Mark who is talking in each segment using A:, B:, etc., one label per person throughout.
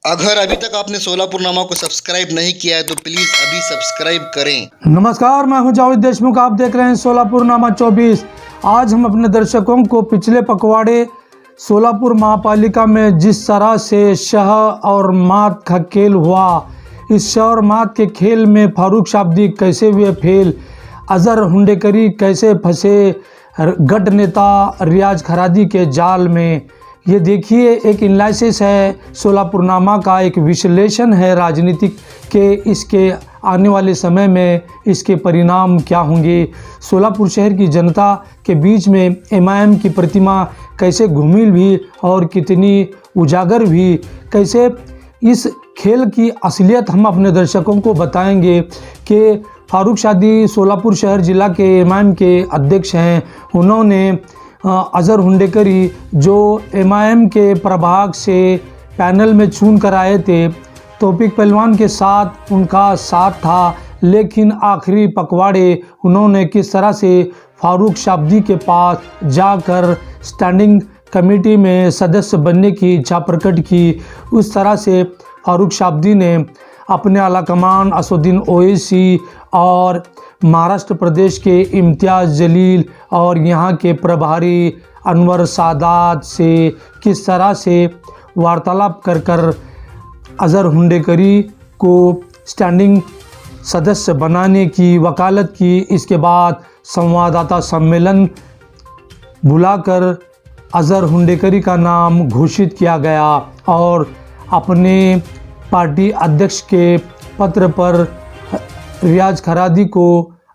A: अगर अभी तक आपने सोलापुर नामा को सब्सक्राइब नहीं किया है तो प्लीज़ अभी सब्सक्राइब करें।
B: नमस्कार, मैं हूं जावेद देशमुख। आप देख रहे हैं सोलापुर नामा 24। आज हम अपने दर्शकों को पिछले पखवाड़े सोलापुर महापालिका में जिस तरह से शह और मात का खेल हुआ, इस शह और मात के खेल में फारूक शाब्दी कैसे हुए फेल, अजहर हुंडेकरी कैसे फंसे गट नेता रियाज खरादी के जाल में, ये देखिए एक एनालिसिस है सोलापुर नामा का, एक विश्लेषण है राजनीतिक के इसके आने वाले समय में इसके परिणाम क्या होंगे। सोलापुर शहर की जनता के बीच में एमआईएम की प्रतिमा कैसे घुमिल भी और कितनी उजागर भी, कैसे इस खेल की असलियत हम अपने दर्शकों को बताएंगे कि फारूक शाब्दी सोलापुर शहर ज़िला के एमआईएम के अध्यक्ष हैं। उन्होंने अजहर हुंडेकरी जो एमआईएम के प्रभाग से पैनल में चुन कर आए थे, तौफीक पहलवान के साथ उनका साथ था, लेकिन आखिरी पखवाड़े उन्होंने किस तरह से फारूक शाब्दी के पास जाकर स्टैंडिंग कमेटी में सदस्य बनने की इच्छा प्रकट की। उस तरह से फारूक शाब्दी ने अपने आलाकमान असदुद्दीन ओवैसी और महाराष्ट्र प्रदेश के इम्तियाज़ जलील और यहाँ के प्रभारी अनवर सादात से किस तरह से वार्तालाप कर अजहर हुंडेकरी को स्टैंडिंग सदस्य बनाने की वकालत की। इसके बाद संवाददाता सम्मेलन बुलाकर अजहर हुंडेकरी का नाम घोषित किया गया और अपने पार्टी अध्यक्ष के पत्र पर रियाज खरादी को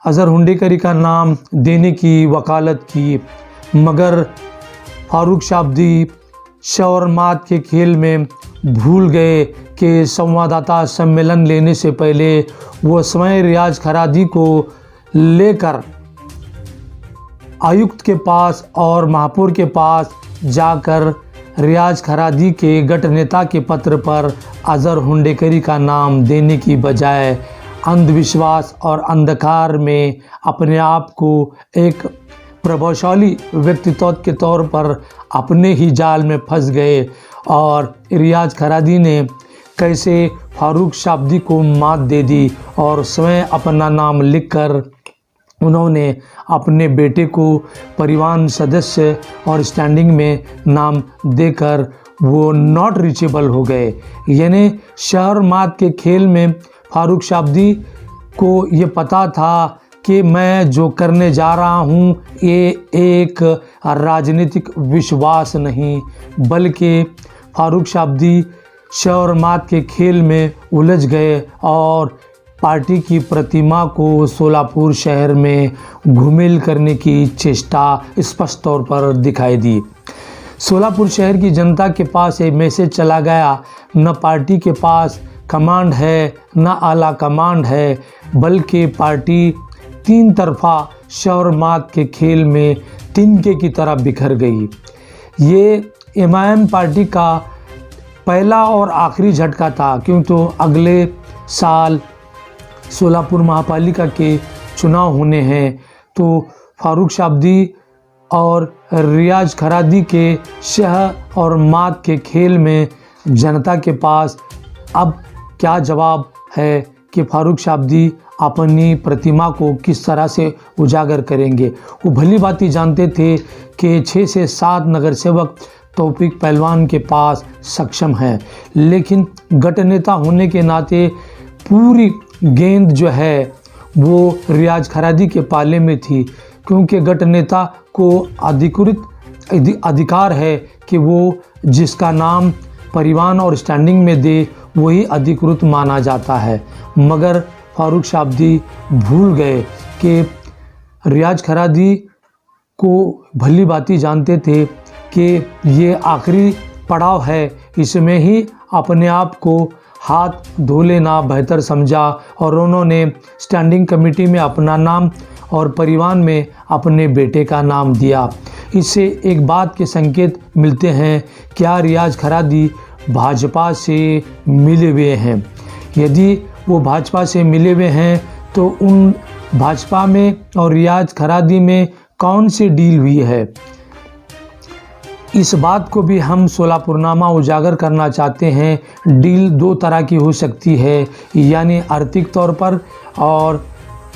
B: अजहर हुंडेकरी का नाम देने की वकालत की। मगर फारूक शाब्दी शह और मात के खेल में भूल गए कि संवाददाता सम्मेलन लेने से पहले वो स्वयं रियाज खरादी को लेकर आयुक्त के पास और महापौर के पास जाकर रियाज खरादी के गट नेता के पत्र पर अजहर हुंडेकरी का नाम देने की बजाय अंधविश्वास और अंधकार में अपने आप को एक प्रभावशाली व्यक्तित्व के तौर पर अपने ही जाल में फंस गए और रियाज खरादी ने कैसे फारूक शाब्दी को मात दे दी और स्वयं अपना नाम लिखकर उन्होंने अपने बेटे को परिवार सदस्य और स्टैंडिंग में नाम देकर वो नॉट रीचेबल हो गए। यानी शहर मात के खेल में फारूक शाब्दी को ये पता था कि मैं जो करने जा रहा हूँ ये एक राजनीतिक विश्वास नहीं, बल्कि फारूक शाब्दी शहर मात के खेल में उलझ गए और पार्टी की प्रतिमा को सोलापुर शहर में घुमिल करने की चेष्टा स्पष्ट तौर पर दिखाई दी। सोलापुर शहर की जनता के पास ये मैसेज चला गया, न पार्टी के पास कमांड है न आला कमांड है, बल्कि पार्टी तीन तरफा शहर मात के खेल में तिनके की तरह बिखर गई। ये एमआईएम पार्टी का पहला और आखिरी झटका था, क्योंकि अगले साल सोलापुर महापालिका के चुनाव होने हैं। तो फारूक शाब्दी और रियाज खरादी के शह और मात के खेल में जनता के पास अब क्या जवाब है कि फारूक शाब्दी अपनी प्रतिमा को किस तरह से उजागर करेंगे। वो भली भांति जानते थे कि 6 से 7 नगर सेवक तौफीक पहलवान के पास सक्षम हैं, लेकिन गट नेता होने के नाते पूरी गेंद जो है वो रियाज खरादी के पाले में थी, क्योंकि गट नेता को अधिकार है कि वो जिसका नाम परिवार और स्टैंडिंग में दे वही अधिकृत माना जाता है। मगर फारूक शाब्दी भूल गए कि रियाज खरादी को भली भांति जानते थे कि ये आखिरी पड़ाव है, इसमें ही अपने आप को हाथ धो लेना बेहतर समझा और उन्होंने स्टैंडिंग कमेटी में अपना नाम और परिवार में अपने बेटे का नाम दिया। इससे एक बात के संकेत मिलते हैं, क्या रियाज खरादी भाजपा से मिले हुए हैं? यदि वो भाजपा से मिले हुए हैं तो उन भाजपा में और रियाज खरादी में कौन सी डील हुई है? इस बात को भी हम सोलापुरनामा उजागर करना चाहते हैं। डील दो तरह की हो सकती है, यानी आर्थिक तौर पर और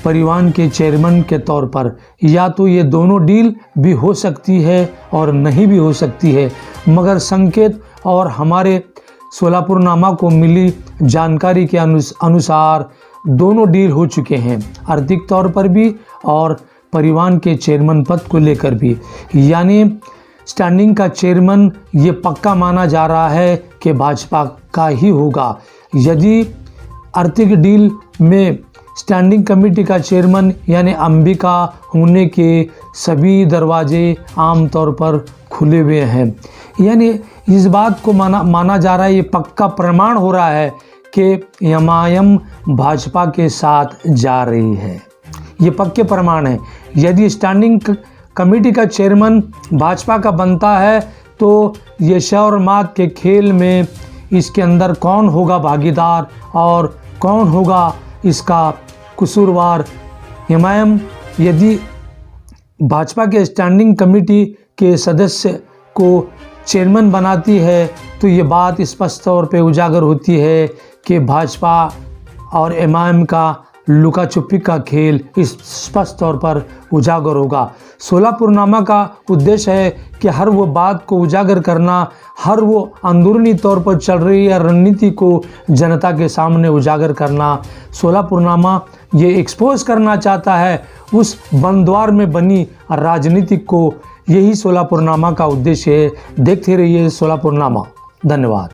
B: परिवार के चेयरमैन के तौर पर। या तो ये दोनों डील भी हो सकती है और नहीं भी हो सकती है, मगर संकेत और हमारे सोलापुरनामा को मिली जानकारी के अनुसार दोनों डील हो चुके हैं, आर्थिक तौर पर भी और परिवार के चेयरमैन पद को लेकर भी। यानी स्टैंडिंग का चेयरमैन ये पक्का माना जा रहा है कि भाजपा का ही होगा। यदि आर्थिक डील में स्टैंडिंग कमेटी का चेयरमैन यानी अंबिका होने के सभी दरवाजे आमतौर पर खुले हुए हैं, यानी इस बात को माना जा रहा है, ये पक्का प्रमाण हो रहा है कि एमआईएम भाजपा के साथ जा रही है। ये पक्के प्रमाण है। यदि स्टैंडिंग कमेटी का चेयरमैन भाजपा का बनता है तो ये शह और मात के खेल में इसके अंदर कौन होगा भागीदार और कौन होगा इसका कसूरवार। एमआईएम यदि भाजपा के स्टैंडिंग कमेटी के सदस्य को चेयरमैन बनाती है तो ये बात स्पष्ट तौर पे उजागर होती है कि भाजपा और एमआईएम का लुका छुपी का खेल इस स्पष्ट तौर पर उजागर होगा। सोलापुरनामा का उद्देश्य है कि हर वो बात को उजागर करना, हर वो अंदरूनी तौर पर चल रही है रणनीति को जनता के सामने उजागर करना। सोलापुरनामा ये एक्सपोज करना चाहता है उस बंदवार में बनी राजनीति को। यही सोलापुरनामा का उद्देश्य है। देखते रहिए सोलापुरनामा। धन्यवाद।